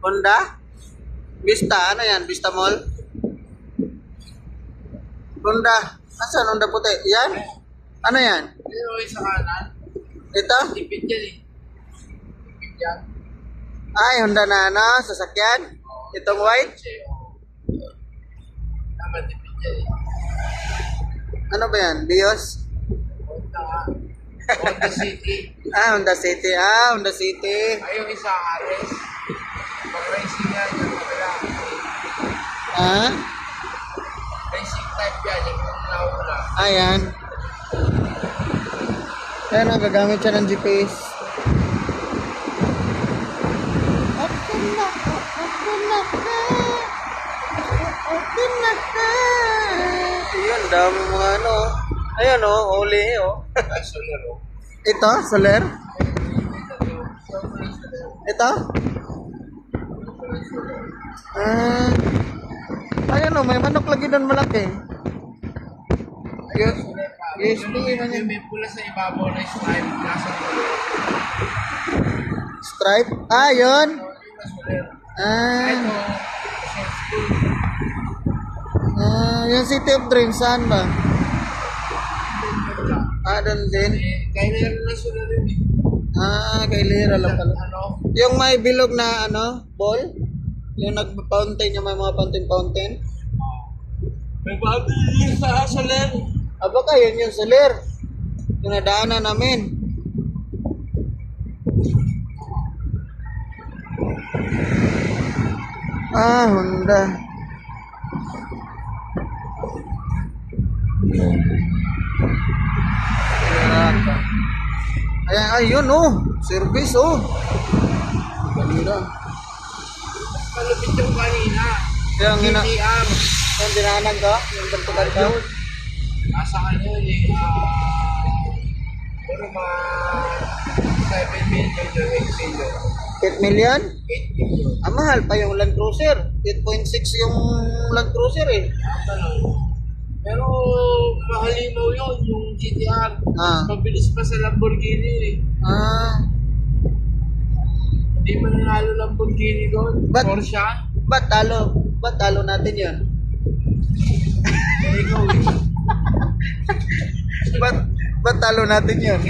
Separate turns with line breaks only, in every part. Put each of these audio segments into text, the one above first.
Honda? Vista? Ano yan? Vista Mall? Honda? Asan Honda puti? Yan? Ano yan?
Pero sa kanan,
Ito?
tipid yan eh. Tipid yan.
Ay, Honda na ano? Sasakyan? Itong white?
Tama, tipid yan eh.
Ano ba yan? Vios?
Honda nga. Honda City.
Honda City. Honda City.
Ay, yung isa Ares. Pag-racing yan, yung kabila.
Ah?
Racing type yan, yung nauna.
Ayan. Ayan, gagamit siya ng GPS. Ayan, dami mga ano. Ayan o, uli o.
Ay, solar o.
Ito, soler? Ito? Ayan o, may manok lagi doon malaki. Ayun. USB man yan.
May pula sa ibabaw na stripe, nasa solar.
Stripe? Yun.
Yung solar.
Ah,
Ito,
yung City of Dreams, saan ba? Doon din.
kaya meron na solar yun eh.
Kay Lira lang pala.
Ano?
Yung may bilog na, ball? Yung nag-fountain, yung may mga fountain.
May bago yung sa solar.
Baka yun yung soler. Yung nadaanan namin. Honda. Ayan, ayun service
Malupit yung kanina.
Yung,
GTR.
yung dinanan ko? Yung bentukan ko?
Yun. Nasa kanya yun eh. Pero mga 7 million to 8 million.
8 million?
8 million.
Ah, mahal pa yung Land Cruiser. 8.6 yung Land Cruiser eh.
Pero mahalimaw yun, yung GTR.
Ah.
Mabilis pa sa Lamborghini eh.
Ah,
Hindi man nanalo Lamborghini doon.
But-
Porsche.
ba't talo? Ba't talo natin yun?
Eh, ikaw eh.
Ba't talo natin yun?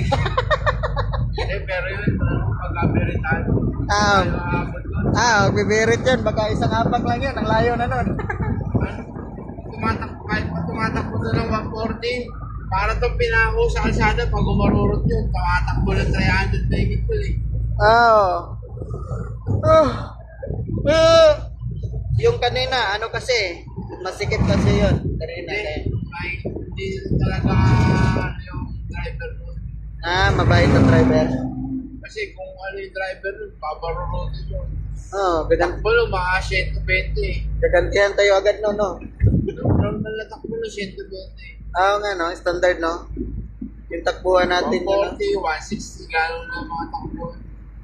Pero yun, pag-aberitan.
Ah,
Abot doon.
bibirit yan. Baka isang hapak lang yan. Ang layo na nun.
Tumatakbo, kahit pa tumatakbo doon ng 140, para itong pinako sa kalsada, pag umarurot yun, tumatakbo ng 300 na higit ko eh.
Oh. Yung kanina, ano kasi, masikip kasi yun. Kanina.
Hindi talaga yung driver doon.
Ah, mabait ang driver.
Kasi kung ano yung driver doon, paparurotin yun.
Oh,
Takbo lang, mga 120.
gagantihan tayo agad no.
Normal na takbo lang, 120.
Oo nga no, standard no. Yung takbuhan natin yun.
140, 160, gano'n na mga takbo.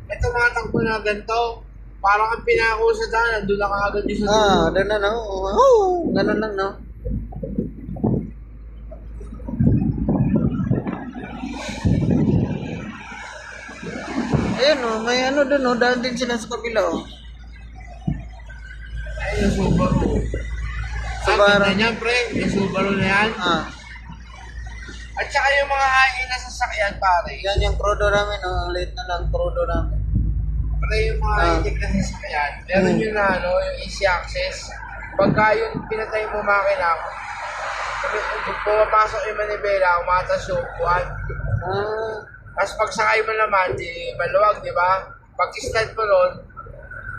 Ito mga takbo na ganito, parang ang pinako sa daan, doon na kaagad yung sa dulo.
Doon na no. Oh, ganun lang no. Ayun oh, may ano doon oh, daan din sila sa kabila oh.
Ayun yung Subaru.
Subaru.
Ang ganda niya, pre, yung Subaru na yan.
Ah,
At saka yung mga high-end na sasakyan, pare.
yan yung crudo namin oh, ang late na lang crudo namin.
Pre, yung mga high-tech na sasakyan, meron yun na, ano, yung easy access. Pagka yung pinatay mo makina, pumapasok yung manibela, umatas yung upuan.
Ah,
Tapos pag sakay mo naman, di maluwag, di ba? Pag start mo nun,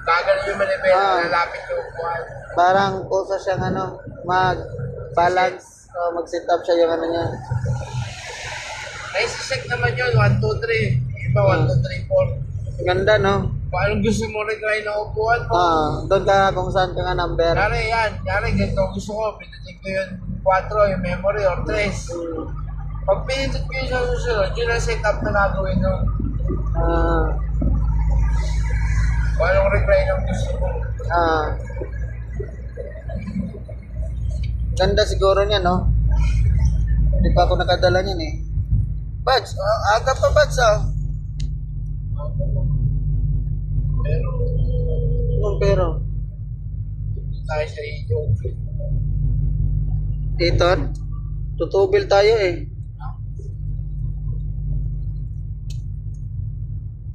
gagano yung manibela, lalapit yung upuan.
parang kusa siyang ano, mag-balance o mag-set up siya yung ano niya.
Naisisek naman yun, 1, 2, 3. Iba, 1, 2, 3, 4.
Ganda no.
Kung anong gusto mo recline na upuan mo.
Doon ka kung saan ka nga number.
Yari yan, ganito gusto ko, pinutin ko yung 4, yung memory, or 3. Pag pinutin ko yung sa susunod, yun ang setup na gagawin nun.
Ah,
Kung anong recline ang gusto mo.
Ganda siguro niya no. Hindi pa ako nakadala niyan eh. Bats, aga pa Bats ah.
Pero,
Pero,
tayo sa inyo.
dito, tutubil tayo eh.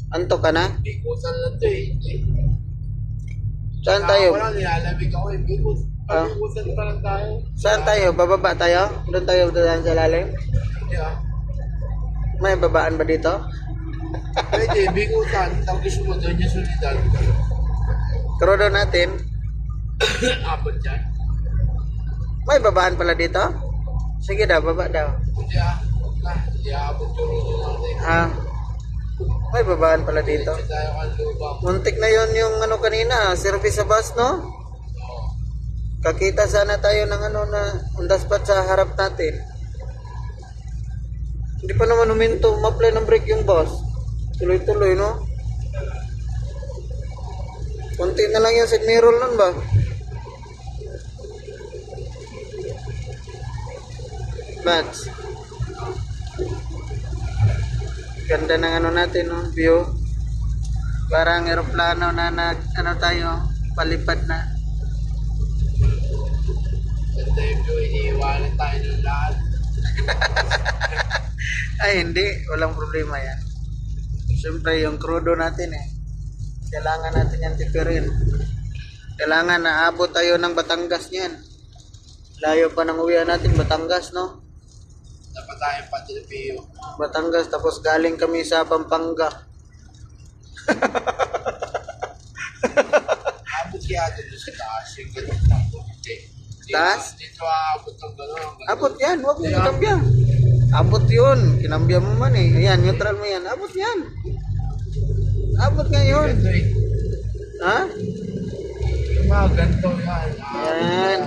Anto ka na?
Bikutan lang to eh.
Saan tayo?
Wala, nilalamig ako eh. Bikutan pa lang tayo.
Saan tayo? Bababa tayo? Doon tayo dadaan sa lalim?
Hindi ah.
May babaan ba dito?
Pwede, bikutan. Tapos mo doon yung solidal.
Crudo natin.
Abot dyan.
May babaan pala dito? Sige daw, baba daw.
Hindi ah. Hindi abot yung rodo natin.
May babaan pala dito.
Hindi tayo kan lubang.
Muntik na yon yung ano kanina, service sa bus, no?
Oo.
Kakita sana tayo ng ano na on the spot sa harap natin. Hindi pa naman huminto, ma-apply ng brake yung bus. Tuloy-tuloy, no? Kunti na lang yung side mirror nun ba? Bats. Ganda ng ano natin, no? View. Parang aeroplano na ano tayo, palipad na.
Ganda yung view, iniiwanan tayo ng lahat.
Ay, hindi. Walang problema yan. Siyempre, yung crudo natin eh. Kailangan natin yan tipirin. Kailangan naabot tayo ng Batangas niyan. Layo pa ng uwian natin, Batangas, no?
Dapat tayong patilpiyo.
Batangas, tapos galing kami sa Pampanga.
Abot kaya doon sa taas yung ganun takbo.
Taas?
Dito aabot ng gano'n.
Abot yan, huwag mo kinambya. Abot yun, kinambya mo man eh. Ayan, neutral mo yan. Abot yan. Abot nga yun.
Ito eh.
Ha?
Mga ganito yan.
Yan.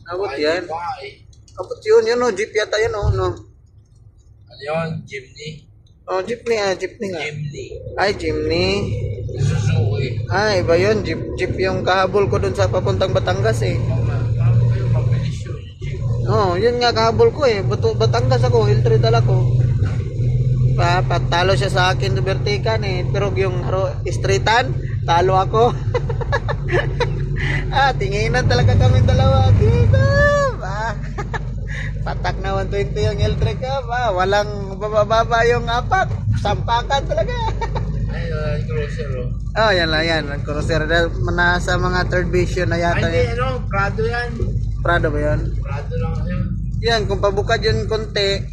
Abot yan.
Bahay.
Abot yun, yun o. Jeep yata yun o. No?
Ano yun? Jeepney?
Oh, jeepney ah. Jeepney nga.
Jeepney.
Ay, jeepney.
Suzuki.
Ay, iba yun. Jeep yung kahabol ko dun sa papuntang Batangas eh.
Mabilis yun, yung jeep.
Oh, yun nga kahabol ko eh. Batangas ako, Hill 3 dala ko. Patalo siya sa akin sa vertikan eh. Pero yung streetan, talo ako. Tinginan talaga kami dalawa. Dito. Patak na 120 yung L3 ka. Walang bababa yung apat. Sampakan talaga.
Ay, cruiser oh.
Oh, yan lang yan. Cruiser. Nasa mga third vision na
Ay,
yata.
hindi, ano, Prado yan.
Prado ba yun?
Prado lang yun.
Yan, kung pabukad yun konti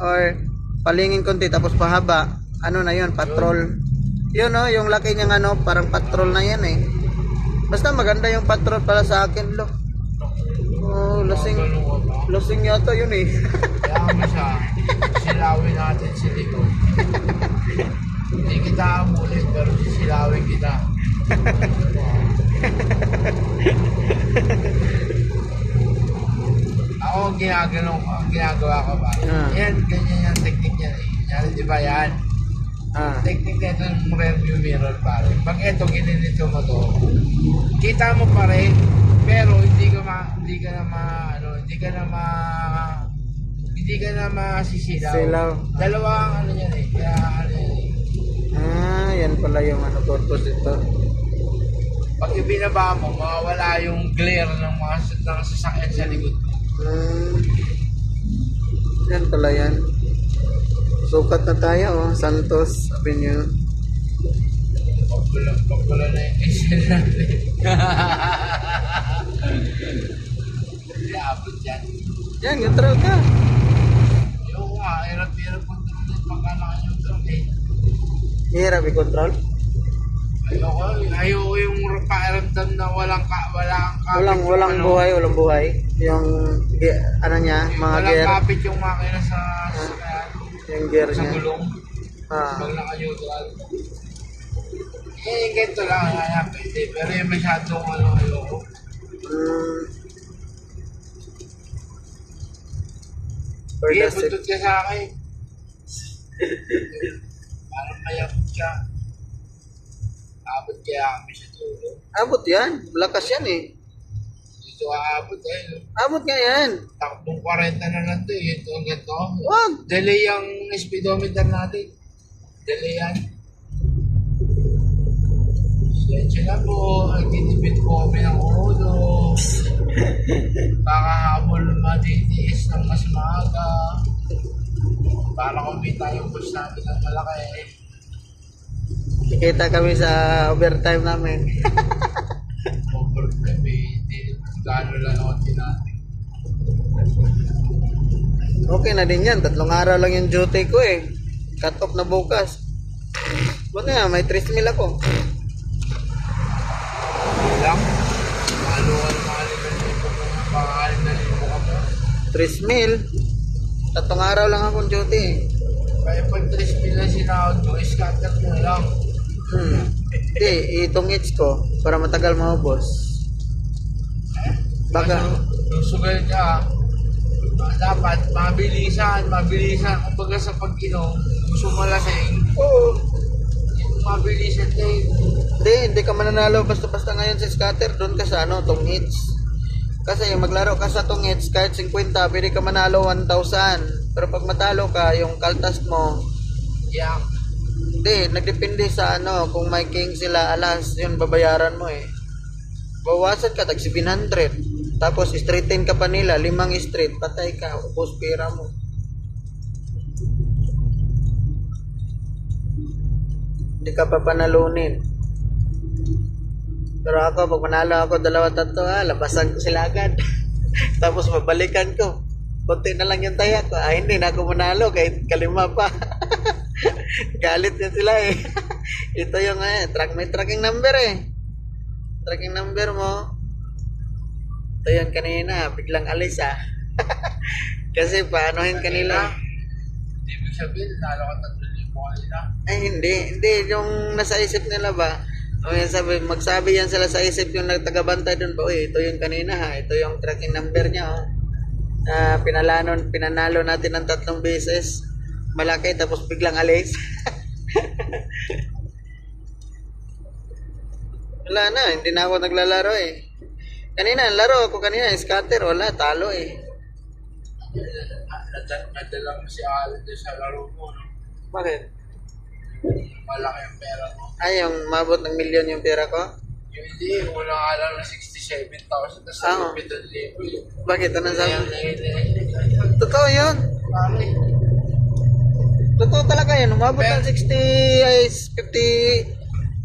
or palingin konti tapos pahaba, ano na yun, patrol. Yun oh, yung laki niyang ano, parang patrol na yan eh. Basta maganda yung patrol para sa akin, lo. Oh, lasing yata yun eh.
Kaya mo siya, silawin natin si Rico. Hindi kita amulit, pero sisilawin kita. Ako ang ginagawa ko ba? Yan, ganyan yung technique yan eh. Yan, di ba yan? Technique nito yung rearview mirror pare. Pag ito, gininito mo to, kita mo pa rin, pero hindi ka na masisilaw.
Silaw.
Dalawang ano yan eh. Kaya ano yan eh.
Yan pala yung ano, purpose ito.
Pag ibinaba mo, mawawala yung glare ng mga sasakyan sa likod mo.
Yan pala yan. Sukat na tayo oh, Santos Avenue.
Pagpula na yung diesel natin. Abot yan.
Yan, neutral ka.
Yung nga, hirap-hirap control yan pagka naka-neutral eh.
Hirap i-control.
Ayoko yung pakiramdam na walang
Walang buhay, walang buhay. Yung ano niya, mga
walang
gear.
kapit yung makina sa sasakyan.
Yung gear
Sa
niya.
gulong. Pag naka-neutral. Yung ganito lang, pwede. Pero yung masyadong ayoko.
For
Sige,
the
buntot ka sa akin. Parang mayabot ka. Abot kaya kami sa tulo.
Abot yan. Lakas yan eh.
Dito aabot eh.
Abot nga yan.
Takbong 40 na lang to eh. Ito ang ganito.
Wag.
Delay ang speedometer natin. Delay yan. Sensya na po. Nagtitipid po kami ng ulo. Baka habol matitiis ng mas maaga. Para kumita yung bus natin ng malaki.
Kikita kami sa overtime namin.
Overtime eh. Hindi gano'n lang ako natin.
Okay na din yan. 3 araw lang yung duty ko eh. Cut off na bukas. Buti nga, may 3 mil ako.
Lang. Malo ka na mahalin na libo mo. Pangahalin na libo ka mo.
3 mil. 3 araw lang akong duty eh.
Kaya pag 3 mil na sinahod mo, scatter mo lang.
Hindi, itong ko para matagal maubos. Baka
Yung sugal ka, dapat mabilisan. Kumbaga sa pag-inom, gusto mo lasing. Yung mabilisan din.
hindi ka mananalo basta-basta ngayon sa scatter. Doon ka sa ano, tong hits. Kasi maglaro ka sa tong hits kahit 50, pwede ka manalo 1,000. Pero pag matalo ka, yung kaltas mo,
Yeah.
hindi, nagdepende sa ano, kung may king sila alas, yun babayaran mo eh. Bawasan ka, tag 700. Tapos straighten ka pa nila, 5 straight, patay ka, ubos pera mo. Hindi ka pa panalunin. Pero ako, pag manalo ako 2-3, labasan ko sila agad. Tapos babalikan ko. Konti na lang yung taya ko. Hindi na ako manalo kahit 5 pa. Galit na sila eh. Ito yung may tracking number eh. Tracking number mo. Ito yun kanina, biglang alis ah. Kasi paanohin kanila.
Hindi mo sabihin, nalo ka 3,000 kanina.
Ay hindi yung nasa isip nila ba, O yan magsabi yan sila sa isip yung nagtagabantay doon ba, uy, ito yung kanina ha, ito yung tracking number niya oh. Na pinanalo natin ng 3 beses. Malaki tapos biglang alis. Wala na, hindi na ako naglalaro eh. Kanina, laro ako kanina, scatter, wala, talo eh.
Nadala mo si Alan doon sa laro mo, no?
Bakit?
Malaki yung pera mo.
Ay, yung mabot ng milyon yung pera ko?
Yung hindi, unang alam na 67,000 tapos
Ah,
7,000.
Bakit? Anong sabi?
Ayun.
Totoo yun.
Pare.
Totoo talaga yun. Umabot ng 60, ay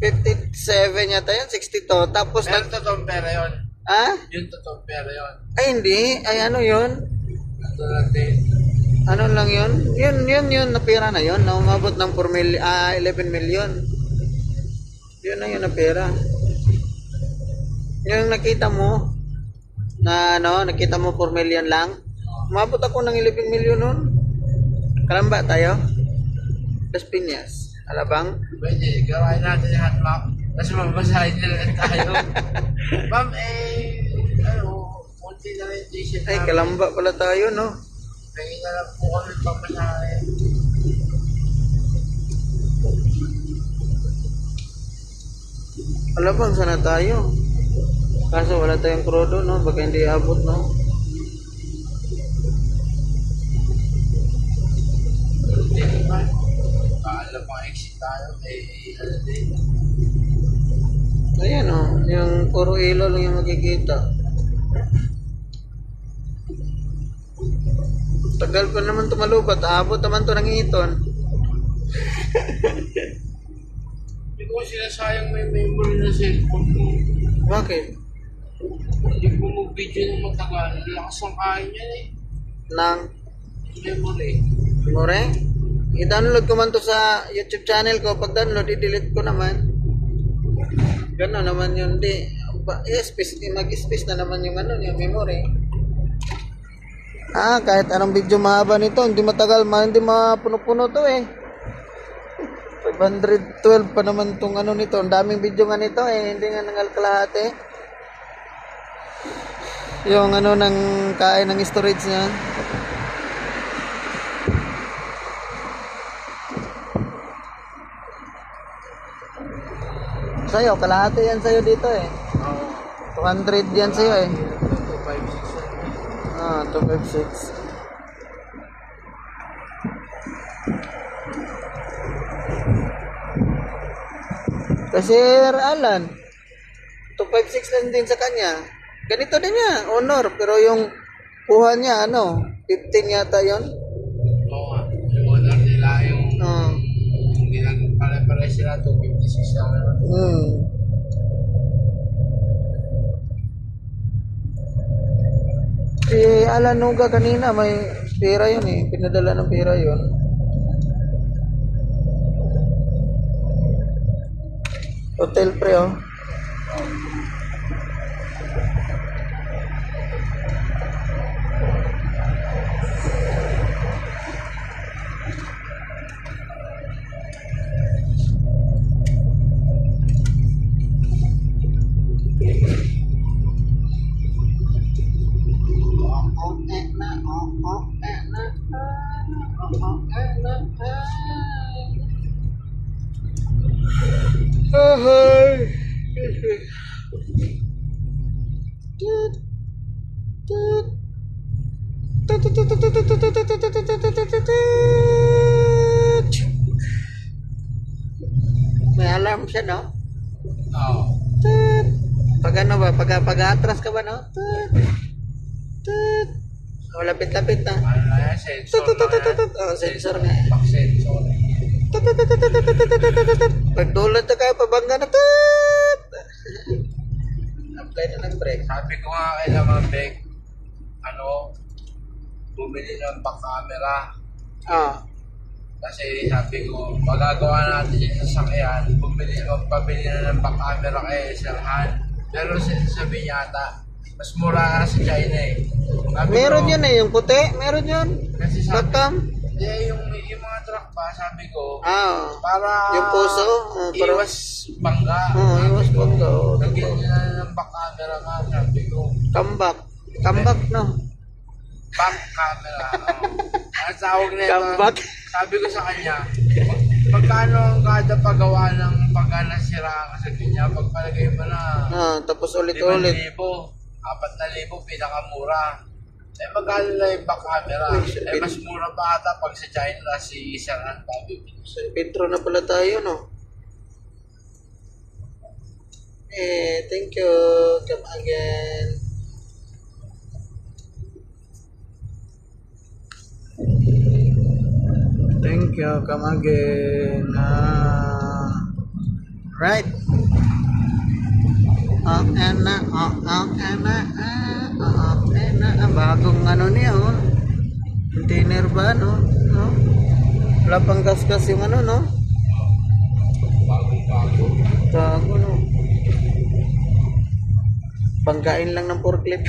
57 yata yun, 62. Tapos
Pero totoong pera yun.
ha?
Yung totoong pera yun.
Ay, hindi. Ay, ano yun?
Ito natin.
Ano lang yun? Yun, na pera na yun. Na umabot ng 11 million. Yun na yun na pera. Yung nakita mo, na ano, nakita mo 4 million lang. Umabot ako ng 11 million nun. Kalamba tayo. Las Piñas. Alabang.
Pwede, gawain natin yung hotmap. Tapos mabasahin nila tayo. Ma'am, konti na rin t-shirt
Ay, kalamba pala tayo, no?
Pwede na lang po kami papasahin.
Alabang, sana tayo. Kaso wala tayong krodo, no? Baka hindi abot, no?
Hindi naman. Paalam mga exit tayo. Ano din.
Ayan, oh. Yung puro ilaw lang yung makikita. Tagal pa naman tumalubat. Abot naman to ng iton.
Hindi ko sinasayang may memory na cellphone mo.
Bakit?
Hindi ko mag-video ng matagal. Lakas ang kain yan eh.
Nang
Memory.
more? I-download ko man to sa YouTube channel ko. Pag download, i-delete ko naman. Gano'n naman yun. Di. Mag-space na naman yung ano, yung memory. Kahit anong video mahaba nito, hindi matagal, hindi mapuno-puno to eh. 512 pa naman tong ano nito. Ang daming video nga nito eh, hindi nga nangal kalahati. Yung ano ng kain ng storage niya. Sa'yo, kalahati yan sa'yo dito eh.
Oo.
200 yan sa'yo eh.
256.
256. Kasi Alan, 256 lang din sa kanya. Ganito din niya, honor. Pero yung kuha niya, 15 yata yon.
Oo nga. Yung order nila yung
Ah.
pare-pare sila 256 lang naman.
Si Alan Nuga kanina may pera yun eh. Pinadala ng pera yun. Hotel pre oh. May alarm siya, no?
Oo.
Pag ano ba? Pag atras ka ba, no? Oh, lapit-lapit na.
Ano na yan? Sensor na yan.
Oh, sensor nga.
Back sensor.
Pag dulot na kayo, pabangga na. Apply na ng brake.
Sabi ko nga kay Lamang Bek, bumili ng back camera.
Ah.
Kasi sabi ko, magagawa natin yung sasakyan, magpabili na ng back camera kay Sir Han. Pero sabi niya ata, mas mura nga sa China eh. Sabi
Meron
ko,
yun eh, yung puti. Meron yun.
Kasi sabi,
Batam.
yung mga truck ba, sabi ko,
Ah,
para
yung puso. Para,
iwas bangga.
iwas bangga.
Lagyan nyo na ng back camera nga, sabi ko.
Comeback. Comeback, no?
Back camera. Ang tawag na ito,
Comeback.
sabi ko sa kanya, magkano ang kada paggawa ng pagka nasira ka sa kanya, pagpalagay mo na
Tapos ulit-ulit.
5,000, 4,000, pinakamura. Eh magkano na yung back camera? Eh mas mura pa ata pag sa China si Saran Tabi.
San Pedro na pala tayo, no? Thank you. Come again. Thank you. Come again. Right. Bagong ano niya, oh. Container ba, no? No? Wala pang gas-gas yung ano, no?
Bago.
Bago, no? Pangkain lang ng forklift.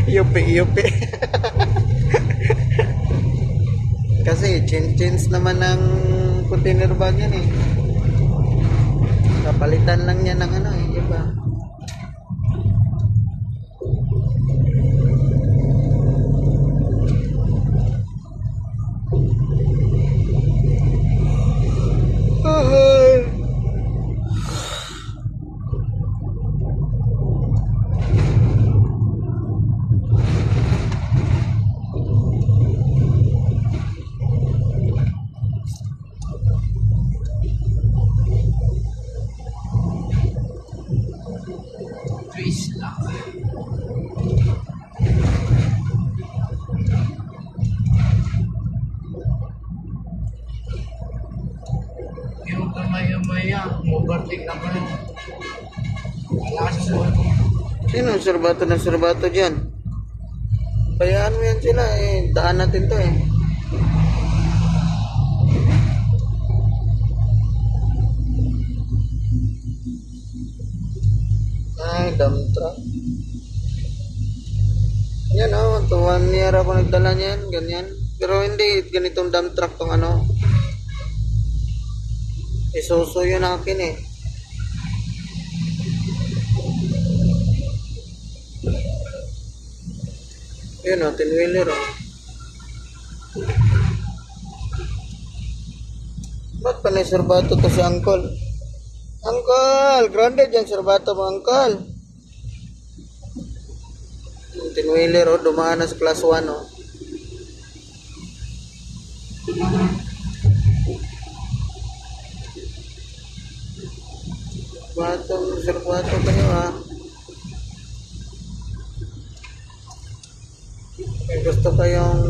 Yupi. Kasi change naman ng container bag yan, eh. Kapalitan lang yan ng ano, eh, iba.
Twist lang. Yung kamay-maya, overtake na pa rin. Wala sa suwan.
Sino ang serbato dyan? Bayaan mo yan sila, eh. Daan natin to, eh. Ay, dump truck. Yan, oh. 1 year ako nagdala niyan, ganyan. Pero hindi ganitong dump truck tong ano. Isuso yun akin, eh. Yun, oh. 10-wheeler, oh. Ba't pa na serbato to si Uncle? Uncle! Grounded yung serbato mo, Uncle. 10-wheeler, oh. Dumaan na sa class 1, oh. Serbato kayo, ah. Kung gusto kayong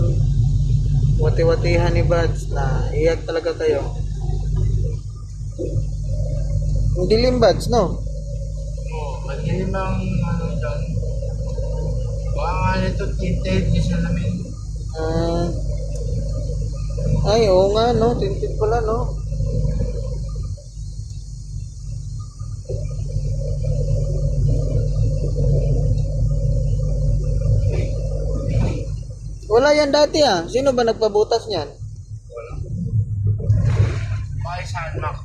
wati-watihan ni Bads na iyak talaga kayo. Ang dilim, Bads, no?
Oo, madilim ang ano dyan. Baka nga nito, tinted yung salamin.
Ay, oo nga, no? Tinted pala, no? Wala yan dati, ah. Sino ba nagpabutas niyan?
Wala. Baka sa anak.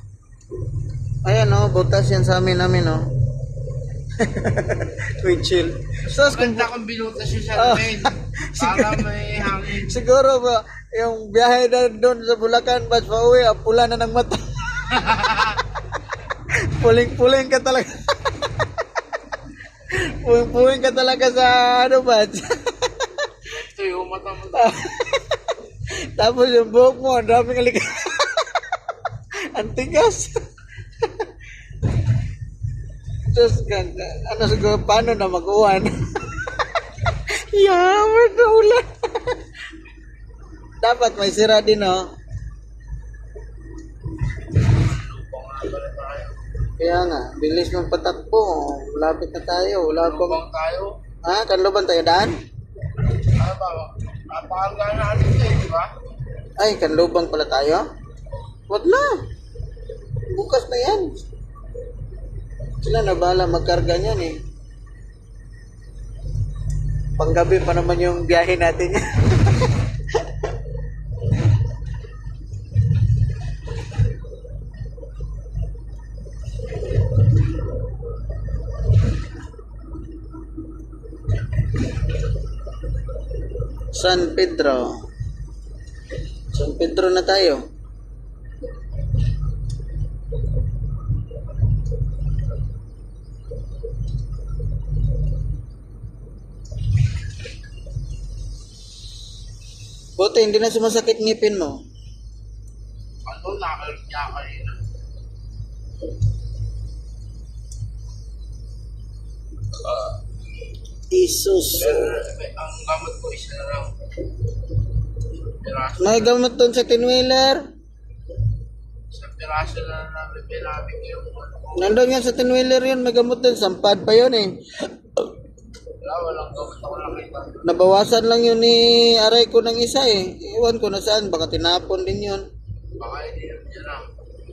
Ayan, no? Butas yan sa namin, no? Wait, chill. Sos, kung
Maganda kung binutas yung salamin. Para may hangin.
siguro ba, yung biyahe na doon sa Bulacan, Bads, pauwi, pula na ng mata. Puling-puling ka talaga. Puling-puling ka talaga sa ano, Bads.
Ito yung mata mo.
Tapos yung buhok mo, ang daming aliga. Ang tigas. Just, ano siguro, paano na mag-uwan? Yaman na ulan. Dapat may sira din, oh. Kaya nga, bilis ng patakbo. Lapit na tayo. Wala pang...
Lubang tayo.
Ha? Kanluban tayo daan?
Ano ba? Napakagana natin ito eh, di ba?
Ay, kanlubang pala tayo? Wag na. Bukas na yan. Sila na bahala magkarga niyan, eh. Panggabi pa naman yung biyahe natin. San Pedro. San Pedro na tayo. Buti, hindi na sumasakit ngipin mo.
Ano, nakalit niya kanina.
Isus.
Pero ang gamot ko isa na lang. Piraso.
May gamot doon sa tinwheeler.
Sa piraso na namin pinamig yung
Nandun yan sa tinwheeler yun. May gamot doon. Sampad pa yun eh.
walang gamot ako nakita.
Nabawasan lang yun ni aray ko ng isa eh. Iwan ko na saan. Baka tinapon din yun.
Baka hindi naman dyan lang.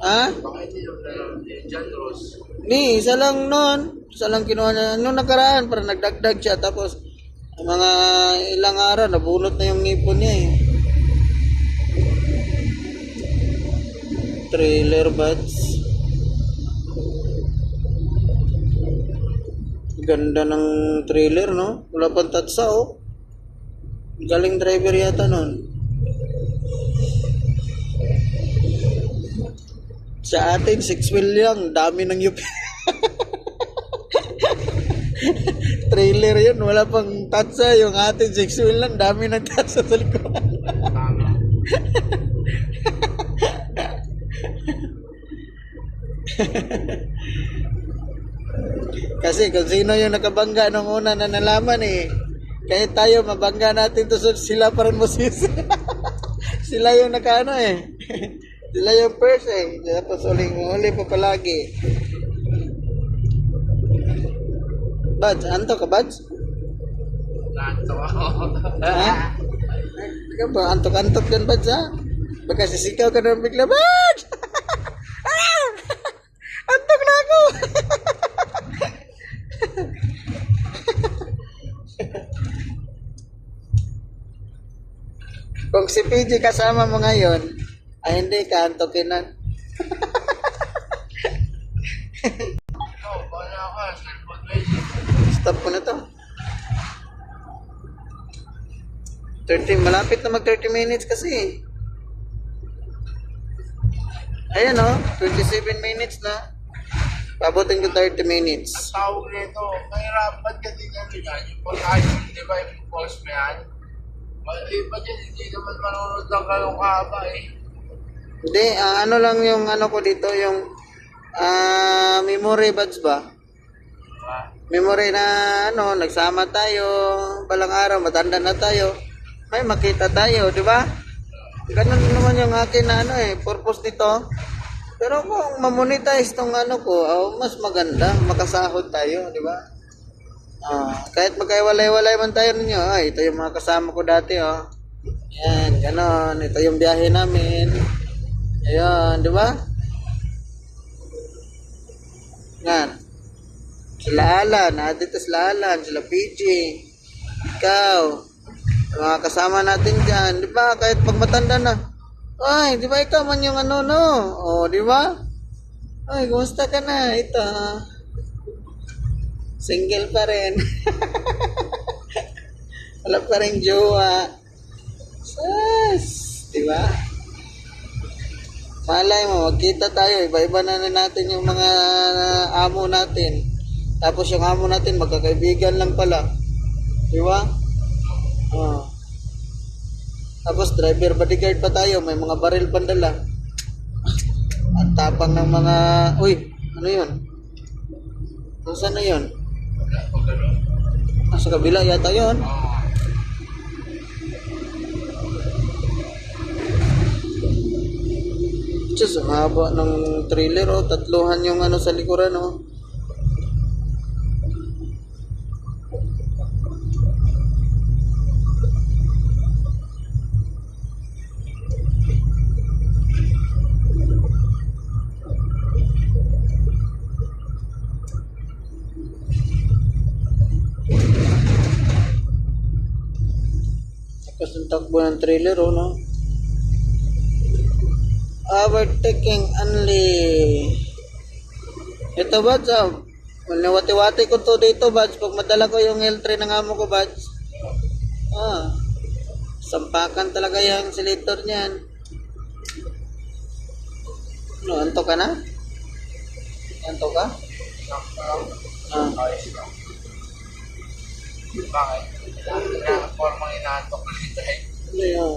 Ha?
Baka hindi naman na lang John Ross.
Ni, isa lang nun. Isa lang kinuha niya. Nung nakaraan, parang nagdagdag siya. Tapos, mga ilang araw, nabunot na yung ngipon niya eh. Trailer buds. Ganda ng trailer, no? Wala pang tatsa, oh. Galing driver yata nun. Sa atin, 6 wheel lang. Dami ng UP. Trailer yun. Wala pang tatsa. Yung atin, 6 wheel lang. Dami ng tatsa sa likod.
Tama.
Kasi kung sino yung nakabangga nung una na nalaman eh. Kahit tayo mabangga natin to, sila pa rin masisi. Sila yung nakaano eh. Sila yung first eh. Tapos uli pa palagi. Bads, anto ka Bads?
Nanto ako.
Ha? Ikaw ba? Antok-antok yan Bads ha? Baka sisigaw ka naman bigla, Bads! Ah! Antok na ako! Kung si PG kasama mo ngayon, ay hindi ka antokin na.
Wala ako. Cellphone ready.
Stop ko na to. 30, malapit na mag 30 minutes kasi. Ayan o, 27 minutes na. Pabutin ko 30 minutes.
Ang tawag nito, mahirapan ka din yan yan. Yung pag-ayun, di ba yung post mo yan? Iba dyan, hindi naman manonood lang kayong kahaba eh.
Hindi, ano lang yung ano ko dito, yung memory buds ba?
Diba?
Memory na ano, nagsama tayo, balang araw, matanda na tayo. May makita tayo, di ba? Ganun naman yung akin na ano eh, purpose nito. Pero kung mamonetize tong ano ko, mas maganda, makasahod tayo, di ba? Kahit magkaiwalay-walay man tayo ninyo, ito yung mga kasama ko dati, oh. Yan, ganon. Ito yung biyahe namin. Ayun, di ba? Yan. Sila Alan, dito sila Alan, sila PG. Ikaw. Mga kasama natin dyan, di ba? Kahit pag matanda na. Ay, di ba ikaw man yung ano, no? O, di ba? Ay, kumusta ka na? Ito, single pa rin. Wala pa rin jowa. Sas, di ba? Malay mo, magkita tayo. Iba-iba na natin yung mga amo natin. Tapos yung amo natin, magkakaibigan lang pala. Di ba? Tapos driver bodyguard pa tayo. May mga baril pandala. Ang tapang ng mga... Uy, ano yun? Saan na yun?
Wala ko gano'n.
Sa kabila yata yun. Diyos, ang haba ng trailer, oh. Tatluhan yung ano sa likuran, oh. Tapos ang takbo ng trailer, oh, no? Overtaking only. Ito ba, Nawati-wati ko to dito, Bads. Pag madala ko yung L3 ng amo ko, Bads. Sampakan talaga yung selector niyan. Ano, anto ka na? Anto ka?
Ayos lang. Bakit? Formang inaantok na dito eh.
Ano yun?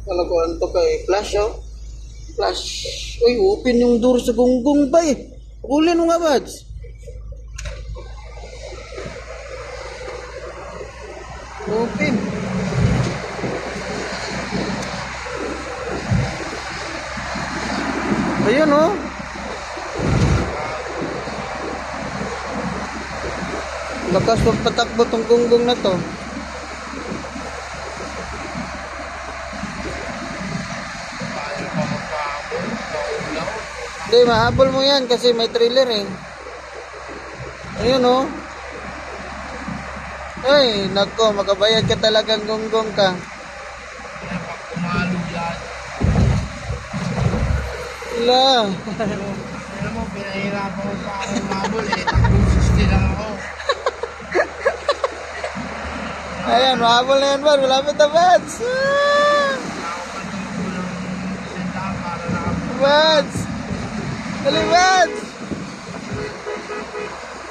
Kala ko anto ka eh. Flash, oh. Flash. Uy, open yung door sa gunggong pa eh. Ulin mo nga, Bads. Open. Ayun, oh. Lakas magpatakbo tong gunggong na to.
Paano pa magpahabol? Paulaw?
Hindi, mahabol mo yan kasi may trailer eh. Ayun, oh. Ay, nako, makabayad ka talagang gunggong ka.
Kaya pag kumalo yan.
Wala.
Alam mo, pinahirapan ko pa ako umabol eh. Takbo 60 lang ako.
Ayan, mahabol na yan, Bad. Malapit na, Bads. Ah!
Ako pa tumakbo ng sentahan para nakabot.
Bads! Dali, Bads!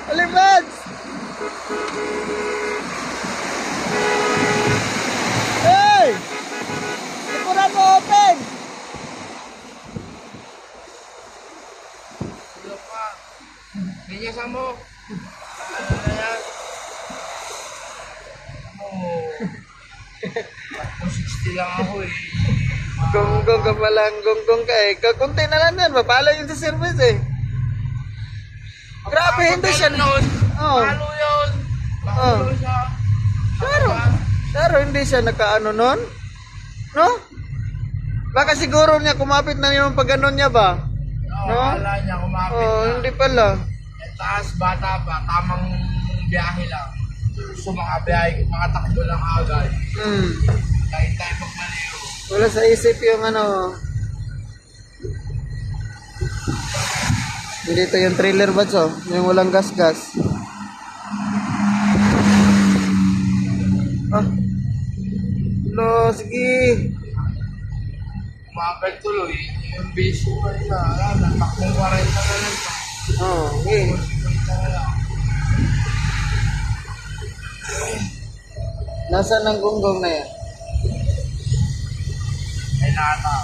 Dali, Bads! Hey! Likuran mo, open!
Tulog pa. Binyasan mo. Ano na yan? Takbo 60 lang ako eh.
Gonggong ka palang, gonggong ka eh. Kakunti na lang yan, mapala yun sa service eh. Grabe, hindi siya.
Noon.
Oh.
Palo yun. Palo siya.
Pero hindi siya nakaano nun? No? Baka siguro niya kumapit na yung pag ganon niya ba?
Oo,
No?
akala niya kumapit
Oh,
na.
hindi pala.
Eh, taas, bata pa, tamang biyahe lang. Gusto makabiyahe, makatakbo lang agad. Kahit tayo magmaliw.
Wala sa isip yung ano. Dito yung trailer ba, so? Yung walang gas-gas. Ah. Lo, sige.
Umagal tuloy. Yung base ko na, alam, takbong 40 na lang.
Oh, okay. Nasaan ang gunggong na yan?
Ay, nata.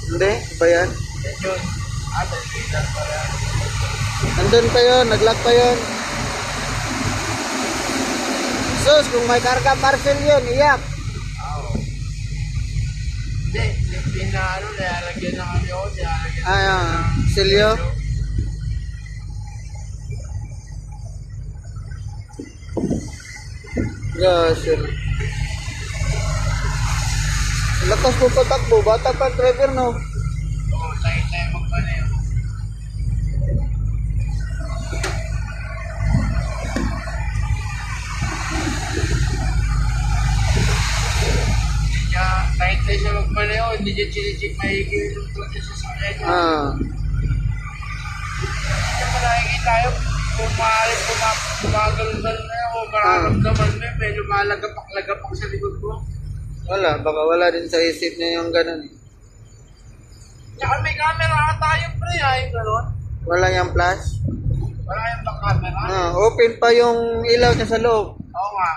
Hindi? Ba yan?
Yan yun. Dalitan pa yan.
Nandun pa yun, nag-lock pa yun. Sus, kung may karga parcel yun, iyak.
Oo. Hindi, pinaano, nilalagyan na kami ako, nilalagyan na
Silyo. Gosh, yun. Lakas po patakbo, bata pa driver, no?
Oo, tayo magpanayo. Kahit tayo siya magpanayo, hindi niya chinichik maigi yung tulad sa sakyan niya. Hindi mo nakikita tayo, kung maaaring gumagalong-galong na ako, mararamdaman mo, may lumalagapak-lagapak sa likod mo.
Wala, baka wala din sa isip niya yung ganun.
Tsaka may camera tayo, pre, ay, gano'n.
Wala yung flash.
Wala yung back camera.
Open pa yung ilaw niya sa loob.
Oo nga.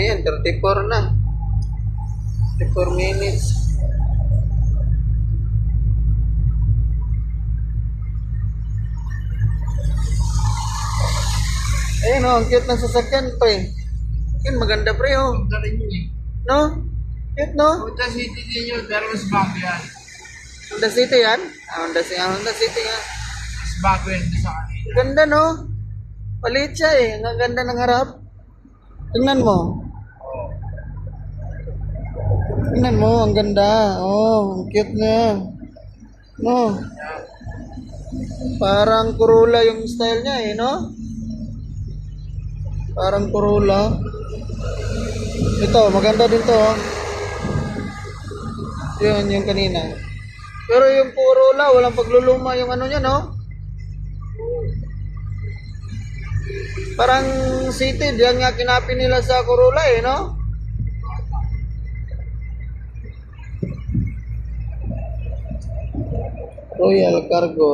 Yan, 34 na. 34 minutes. Ayun, ang cute ng sasakyan, pre. Yun, maganda, pre, oh.
Punta rin yun eh.
No? Cute, no?
Punta City din yun, pero mas bago yan.
Honda City yan? Honda City nga.
Mas bago yan sa kanila.
Ganda, no? Palit siya, eh. Ang ganda ng harap. Tingnan mo.
Oo.
Tingnan mo, ang ganda. Oh, ang cute na. No,
Yan.
parang Corolla yung style niya eh, no? Parang Corolla. Ito, maganda din to. Oh. Yun, yung kanina. Pero yung Corolla, walang pagluluma yung ano niya, no? Parang seated, yan nga kinapin nila sa Corolla eh, no? Royal Cargo.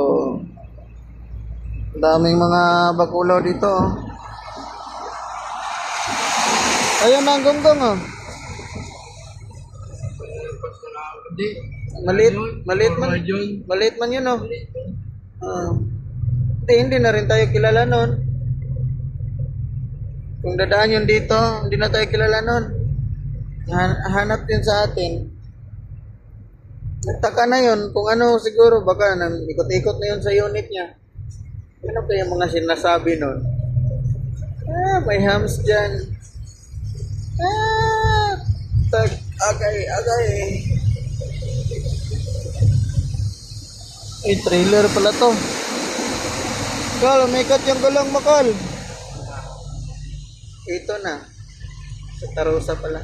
Daming mga bakulaw dito. Oh. Ayun na ang gonggong oh.
Hindi.
Maliit, maliit man.
Yun.
Maliit man yun oh. Hindi na rin tayo kilala nun. Kung dadaan yun dito, hindi na tayo kilala nun. Hanap yun sa atin. Nagtaka na yun kung ano siguro baka ikot-ikot na yun sa unit niya. Ano kaya mga sinasabi nun? May hams dyan. Agay. Ay, trailer pala to. Kal, may cut yung gulong mo, Kal. Ito na. Sa Tarusa pala.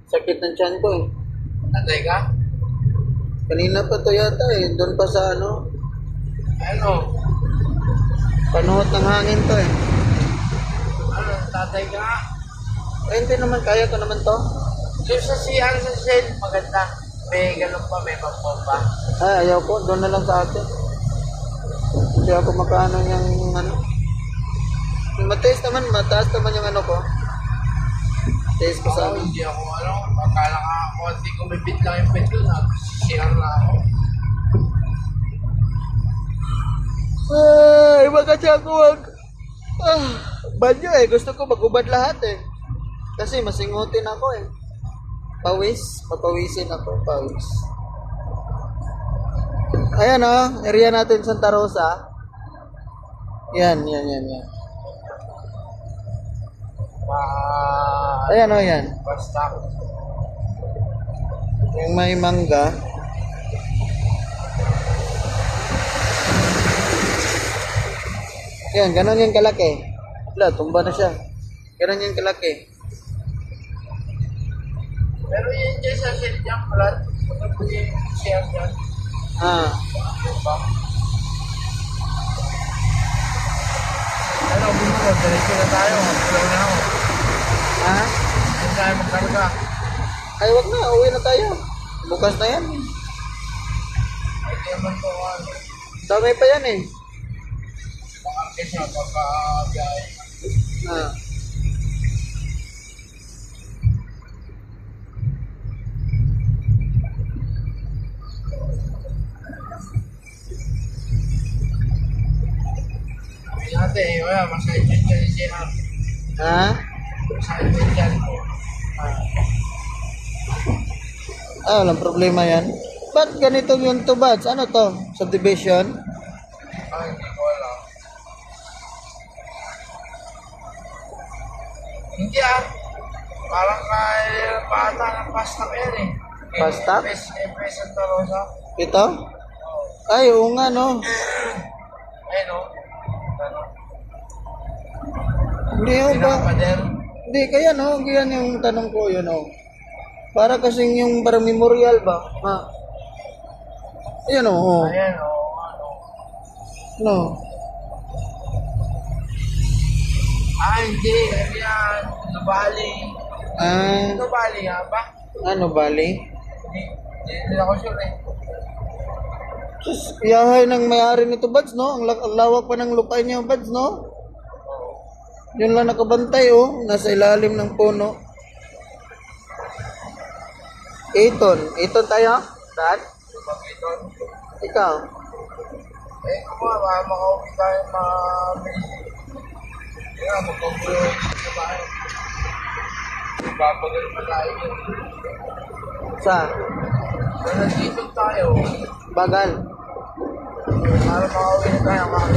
Sakit ng tiyan ko eh.
Natay ka?
Kanina pa to yata eh. Doon pa sa ano.
Ano?
Panuhot ng hangin to eh.
Ano? Tatay ka?
Hindi naman. Kaya ko naman to.
Yung sa CR sa Shell, maganda. May ganun pa, may pagpompa.
Ay, ayaw ko. Doon na lang sa atin. Hindi ako makaano yung ano. Mataas naman yung ano ko. Taste ko sa amin.
Hindi ako akala ka konti kumipit lang yung pet ko na CR na ako.
Ay, magkatsa ko wag. Banyo eh. Gusto ko magubad lahat eh. Kasi masingutin ako eh. Papawisin ako. Pawis. Ayan oh. Area natin Santa Rosa. Yan. Ayan oh, yan.
Basta.
Yung may mangga. Yan, ganon yung kalaki. Wala, tumba na siya. Ganon yung kalaki.
Pero yun dyan sa Shell dyan, pala. Maganda yung CR dyan. Diba? Ano, bumuko, diretso na tayo. Wala na ako. Hindi tayo magkarga.
Ay, wag na. Uwi na tayo. Bukas na yan.
Hindi naman po ano.
Dami pa yan eh.
Pakarte siya pagka-biyahe. Sabi natin, wala, masaya dyan dyan yung CR. Masaya dyan dyan.
Walang problema yan. Ba't ganito yung tubads? Ano to? Subdivision?
Hindi ko alam. Hindi parang kaya bata ng pasta yan eh.
Pasta?
FS Santa Rosa.
Ito? Ay, oo nga no.
Ayun o.
Hindi ho ba?
Pinakapader.
Hindi, kaya no. Yan yung tanong ko yun oh. Para kasing yung parang memorial ba? Ayan oh.
Ayan o. Ano.
No.
Hindi. Ayan. Nubali. Nubali nga ba?
Ano bali?
Hindi ako sure eh.
Sus, yahay ng may-ari nito, Bads, no? Ang lawak pa ng lupain niya, Bads, no? Yun lang nakabantay, oh. Nasa ilalim ng puno. Eton tayo? Saan?
Pag-iton.
Ikaw?
Kung makauwi tayo mabilis. Kaya magpapulo sa bahay. Ipapagal pa tayo yun.
Sa
Kung nandito tayo,
bagal.
para makauwi na tayo mga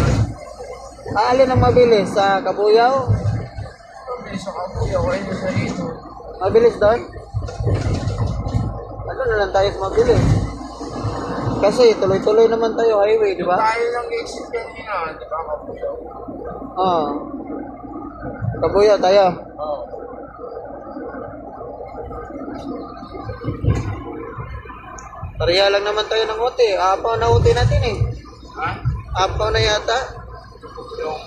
Alin ang mabilis? Sa Kabuyaw?
mabilis sa kapuya ko rin sa dito.
Mabilis doon? Ano na lang tayo sa mabilis? Kasi tuloy-tuloy naman tayo highway, di ba?
Tayo lang exit kanina, di ba kapuya?
Oo. Kabuyaw tayo.
Oo.
Pareha lang naman tayo ng uti. Apaw na uti natin eh.
Ha?
Apaw na yata.
Yung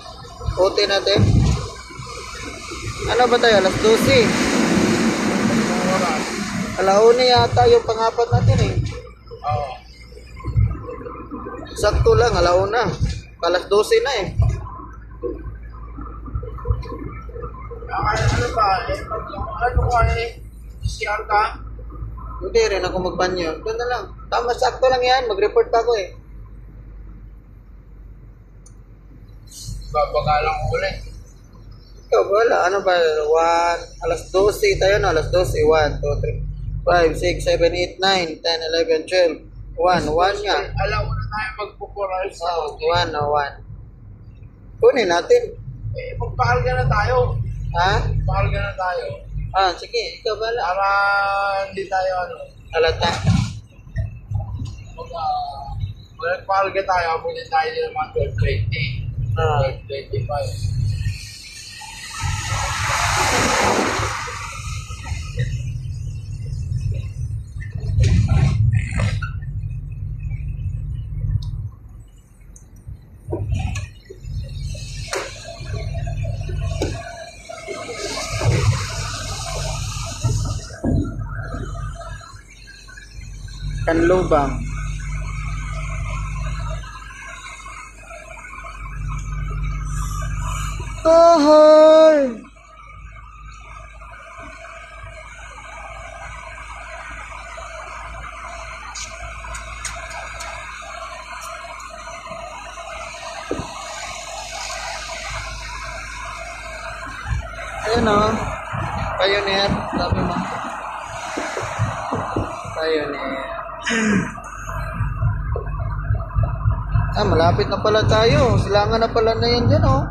Uti natin. Ano ba tayo? Alas 12.
oras.
Alauna yata yung pangapat natin eh.
Oo.
Sakto lang, alauna. Alas 12 na eh.
Ano ba? Ano ka eh? CR ka?
Hindi rin ako magbanyo. Doon na lang. Tama, sakto lang yan. Mag-report pa ako eh.
Babagalang ko ulit.
Ikaw, wala. Ano ba? 1, alas 12 tayo na. Alas 12. 1, 2, 3, 5, 6, 7, 8, 9, 10, 11, 12. 1, 1 nga.
Alam mo na tayo magpupural sa
Oh, 1, 1. Kunin natin.
Eh, magpakalga na tayo.
Ha?
Magpakalga na tayo.
Ah, sige. Ikaw wala.
Para hindi tayo ano.
Alata.
Magpakalga tayo. Abunin tayo ng mga 12:20.
Ah.
12:25.
Kanlubang. Tohoy! Ayun o. Pioneer. Sabi mo. Pioneer. Ah, malapit na pala tayo. Silangan na pala na yan dyan, oh.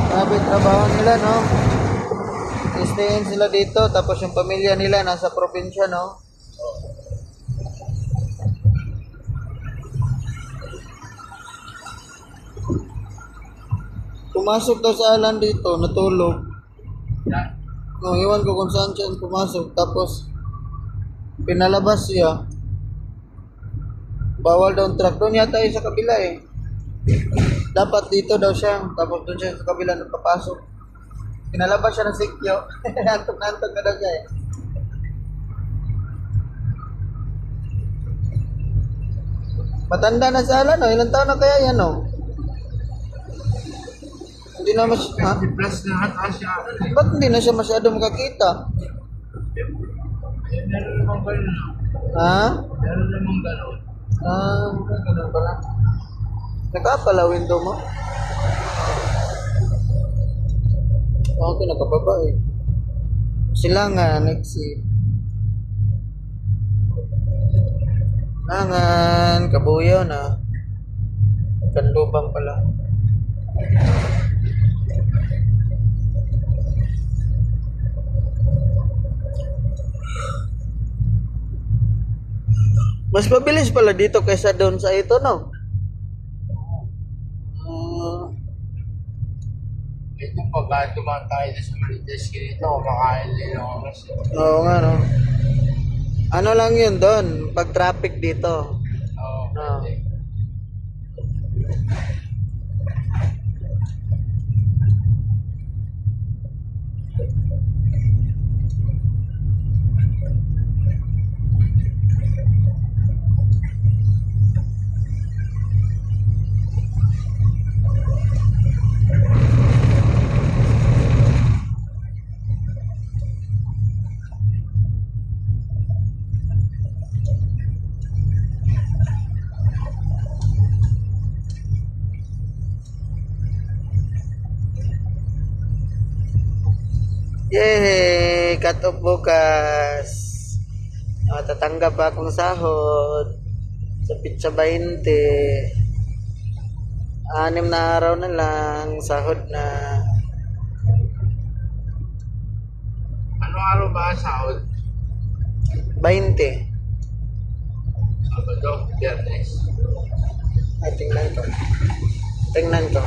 Grabe trabaho nila, no? Stayin sila dito, tapos yung pamilya nila nasa probinsya, no? Pumasok daw sa alan dito, natulog.
Yan.
No, iwan ko kung saan siya pumasok. Tapos, pinalabas siya. Bawal daw ang truck. Doon yata yung sa kabila eh. Dapat dito daw siya. Tapos doon siya sa kabila nagpapasok. Pinalabas siya ng sikyo. Antok na antok na daw siya eh. Matanda na sa alan, no? Ilang taon na kaya yan, no? Hindi na mas... Ha?
50 plus na ata siya.
Ba't hindi na siya masyado makakita?
Eh, meron namang gano'n.
Ha?
Meron namang gano'n.
Ah, ganun pala. Nakapala window mo? Okay, nakababa eh. Silangan, exit. Silangan, Kabuyaw na. Kanlubang pala. Mas mabilis pala dito kaysa doon sa ito, no?
Ito pag tumaan tayo sa Marites dito, kumakain din ako kasi.
Oo nga, no? Ano lang yun doon, pag traffic dito.
Oo,
Ah.
pwede.
Yay! Cut off bukas. Tatanggap pa akong sahod. Sa pizza 20. 6 na araw na lang. Sahod na.
Anong araw ba ang sahod?
20.
Sabado, Biyernes.
Tingnan ko.